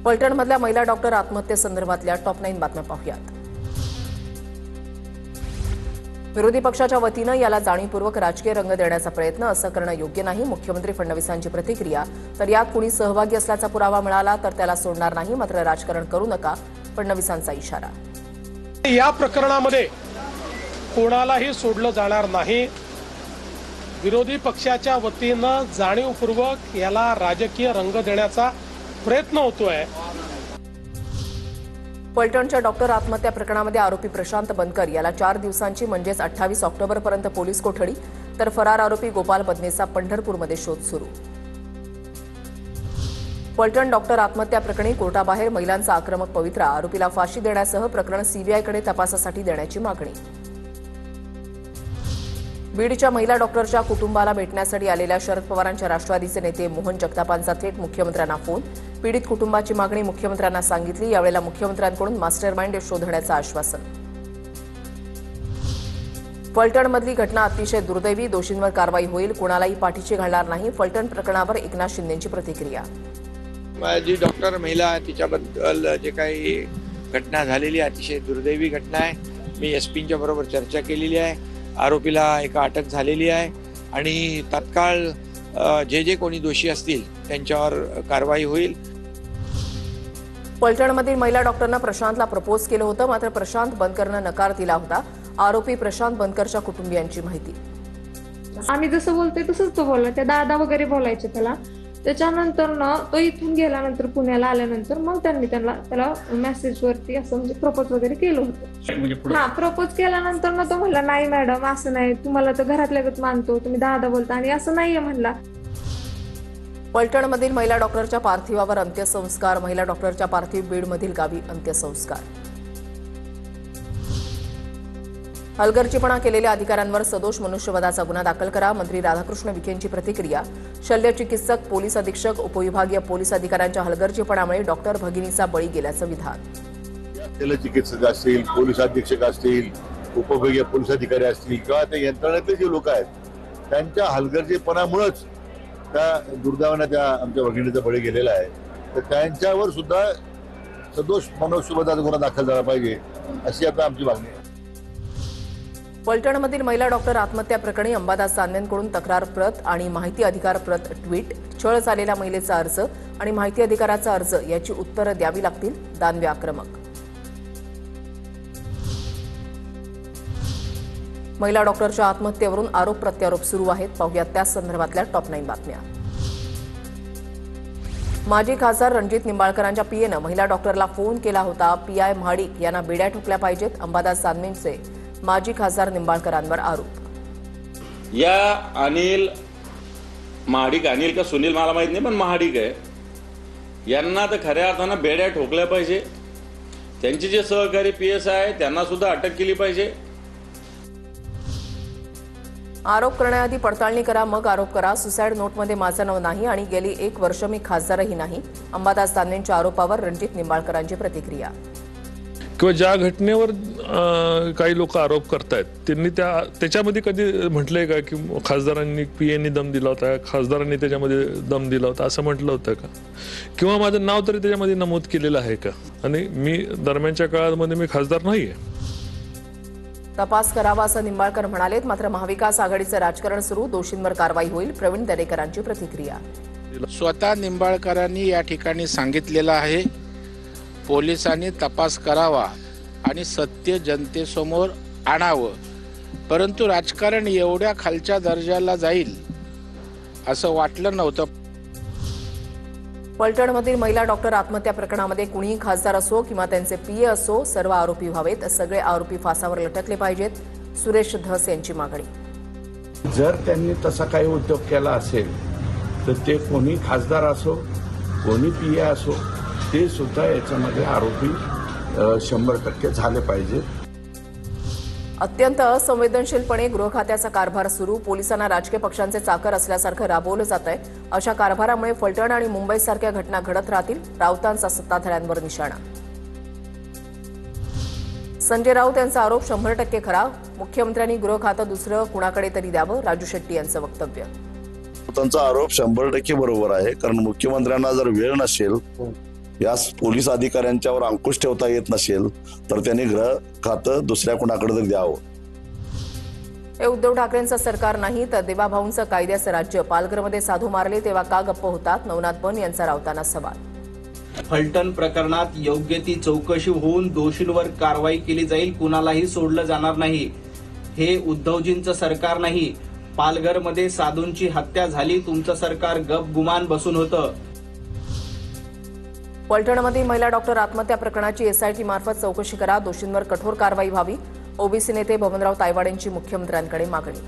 फलटणमधल्या महिला doctor आत्महत्येसंदर्भातल्या top 9 बातम्या पाहूयात। विरोधी पक्षाच्या वतीनं याला जाणीवपूर्वक राजकीय रंग देण्याचा प्रयत्न असं करणं योग्य नाही। मुख्यमंत्री फडणवीसांची प्रतिक्रिया, तर यात कुणी सहभागी असल्याचा पुरावा मिळाला तर त्याला सोडणार नाही, मात्र राजकारण करू नका, फडणवीसांचा इशारा। या प्रकरणामध्ये कोणालाही सोडलं जाणार नाही। विरोधी पक्षाच्या वतीनं जाणीवपूर्वक याला राजकीय रंग देण्याचा प्रयत्न होतोय। फलटणच्या डॉक्टर आत्महत्या प्रकरणामध्ये आरोपी प्रशांत बनकर याला 4 दिवसांची म्हणजेच 28 ऑक्टोबरपर्यंत पोलीस कोठडी, तर फरार आरोपी गोपाल बदनेचा पंढरपूरमध्ये शोध सुरू। फलटण डॉक्टर आत्महत्या प्रकरणी कोर्टाबाहेर महिलांचा आक्रमक पवित्रा, आरोपीला फाशी देण्यासह प्रकरण सीबीआयकडे तपासासाठी देण्याची मागणी। बीडच्या महिला डॉक्टरच्या कुटुंबाला भेटण्यासाठी आलेल्या शरद पवारांच्या राष्ट्रवादीचे नेते मोहन जगतापांचा थेट मुख्यमंत्र्यांना फोन, पीडित कुटुंबाची मागणी मुख्यमंत्र्यांना सांगितली। यावेळेला मुख्यमंत्र्यांकडून मास्टरमाइंड शोधण्याचं आश्वासन। फलटणमधली घटना अतिशय दुर्दैवी, दोषींवर कारवाई होईल, कुणालाही पाठीशी घालणार नाही, फलटण प्रकरणावर एकनाथ शिंदेंची प्रतिक्रिया। जी डॉक्टर महिला तिच्याबद्दल जे काही घटना झालेली अतिशय दुर्दैवी घटना आहे। मी एसपींच्या बरोबर चर्चा केलेली आहे। आरोपीला एका अटक झालेली आहे आणि तात्काळ जे कोणी दोषी असतील त्यांच्यावर कारवाई होईल। फलटणमधील महिला डॉक्टरनं प्रशांतला प्रपोज केलं होतं, मात्र प्रशांत बनकरनं नकार दिला होता। आरोपी प्रशांत बनकरच्या कुटुंबियांची माहिती, आम्ही जसं बोलतोय तसंच तो बोलला, त्या दादा वगैरे बोलायचे त्याला। त्याच्यानंतर ना तो इथून गेल्यानंतर पुण्याला आल्यानंतर मग त्यांनी त्याला मेसेजवरती असं म्हणजे प्रपोज वगैरे केलं होतं। हा, प्रपोज केल्यानंतर ना तो म्हणला नाही मॅडम असं नाही, तुम्हाला तर घरातल्यागत मानतो, तुम्ही दादा बोलता आणि असं नाहीये म्हणला। फलटणमधील महिला डॉक्टरच्या पार्थिवावर अंत्यसंस्कार, महिला डॉक्टरच्या पार्थिव बीडमधील गावी अंत्यसंस्कार। हलगर्जीपणा केलेल्या अधिकाऱ्यांवर सदोष मनुष्यवधाचा गुन्हा दाखल करा, मंत्री राधाकृष्ण विखेंची प्रतिक्रिया। शल्यचिकित्सक, पोलीस अधीक्षक, उपविभागीय पोलीस अधिकाऱ्यांच्या हलगर्जीपणामुळे डॉक्टर भगिनीचा बळी गेल्याचं विधान। शल्यचिकित्सक असतील, पोलीस अधीक्षक असतील, उपविभागीय पोलीस अधिकारी असतील किंवा त्या यंत्रणेतले जे लोक आहेत त्यांच्या हलगर्जीपणामुळेच त्या दुर्दैवाने त्या आमच्या भगिनीचा बळी गेलेला आहे। तर त्यांच्यावर सुद्धा सदोष मनुष्यवधाचा गुन्हा दाखल झाला पाहिजे अशी आता आमची मागणी आहे। फलटणमधील महिला डॉक्टर आत्महत्या प्रकरणी अंबादास दानवेंकडून तक्रार प्रत आणि माहिती अधिकार प्रत ट्विट, छळ झालेल्या महिलेचा अर्ज आणि माहिती अधिकाराचा अर्ज याची उत्तरं द्यावी लागतील, दानवे आक्रमक। महिला डॉक्टरच्या आत्महत्येवरून आरोप प्रत्यारोप सुरू आहेत, पाहूयात त्या संदर्भातल्या टॉप 9 बातम्या। माजी खासदार रणजित निंबाळकरांच्या पीएनं महिला डॉक्टरला फोन केला होता। पीआय महाडिक यांना बेड्या ठोकल्या पाहिजेत, अंबादास दानवेंचे माजी खासदार निंबाळकरांवर आरोप। या अनिल महाडिक, अनिल का सुनील मला माहित नाही पण महाडिक आहे, यांना तर खऱ्या अर्थानं बेड्या ठोकल्या पाहिजे। त्यांचे जे सहकारी पीएस आहे त्यांना सुद्धा अटक केली पाहिजे। आरोप करण्याआधी पडताळणी करा, मग आरोप करा। सुसाईड नोटमध्ये माझं नाव नाही आणि गेली 1 वर्ष मी खासदारही नाही, अंबादास दानवेंच्या आरोपावर रणजित निंबाळकरांची प्रतिक्रिया। किंवा ज्या घटनेवर काही लोक आरोप करतायत त्यांनी त्याच्यामध्ये कधी म्हटलंय का की खासदारांनी पीएनी दम दिला होता, खासदारांनी त्याच्यामध्ये दम दिला होता असं म्हटलं होतं का? किंवा माझं नाव तरी त्याच्यामध्ये नमूद केलेलं आहे का? आणि मी दरम्यानच्या काळामध्ये मी खासदार नाहीये। तपास करावा असं निंबाळकर म्हणालेत, मात्र महाविकास आघाडीचं राजकारण सुरू, दोषींवर कारवाई होईल, प्रवीण दरेकरांची प्रतिक्रिया। स्वतः निंबाळकरांनी या ठिकाणी सांगितलेलं आहे पोलिसांनी तपास करावा आणि सत्य जनतेसमोर आणावं, परंतु राजकारण एवढ्या खालच्या दर्जाला जाईल असं वाटलं नव्हतं। फलटणमधील महिला डॉक्टर आत्महत्या प्रकरणामध्ये कुणीही खासदार असो किंवा त्यांचे पीए असो, सर्व आरोपी व्हावेत, सगळे आरोपी फासावर लटकले पाहिजेत, सुरेश धस यांची मागणी। जर त्यांनी तसा काही उद्योग केला असेल तर ते कोणी खासदार असो, कोणी पीए असो, ते सुद्धा याच्यामध्ये आरोपी 100% झाले पाहिजेत। अत्यंत असंवेदनशीलपणे गृह खात्याचा कारभार सुरू, पोलिसांना राजकीय पक्षांचे चाकर असल्यासारखं राबवलं जात आहे। अशा कारभारामुळे फलटण आणि मुंबईसारख्या घटना घडत राहतील, राऊतांचा सत्ताधाऱ्यांवर निशाणा। संजय राऊत यांचा आरोप 100% खरा, मुख्यमंत्र्यांनी गृह खातं दुसरं कुणाकडे तरी द्यावं, राजू शेट्टी यांचं वक्तव्य। त्यांचा आरोप 100% बरोबर आहे, कारण मुख्यमंत्र्यांना जर वेळ नसेल या पोलीस अधिकाऱ्यांच्यावर अंकुश ठेवता येत नसेल तर त्यांनी गृह खातं दुसऱ्या कोणाकडे तरी द्यावं. हे उद्धव ठाकरेंचं सरकार नाही तर देवाभाऊंचं कायद्याचं राज्य. पालघरमध्ये साधू मारले तेव्हा का गप्प होतात? नवनाथ बन यांचा राऊतांना सवाल. फलटण प्रकरणात योग्य ती चौकशी होऊन दोषींवर कारवाई केली जाईल, कुणालाही सोडलं जाणार नाही. हे उद्धवजींचं सरकार नाही. पालघरमध्ये साधूंची हत्या झाली, तुमचं सरकार गपगुमान बसून होतं. फलटणमधील महिला डॉक्टर आत्महत्या प्रकरणाची एसआयटी मार्फत चौकशी करा, दोषींवर कठोर कारवाई व्हावी. ओबीसी नेते बबनराव तायवाडेंची मुख्यमंत्र्यांकडे मागणी.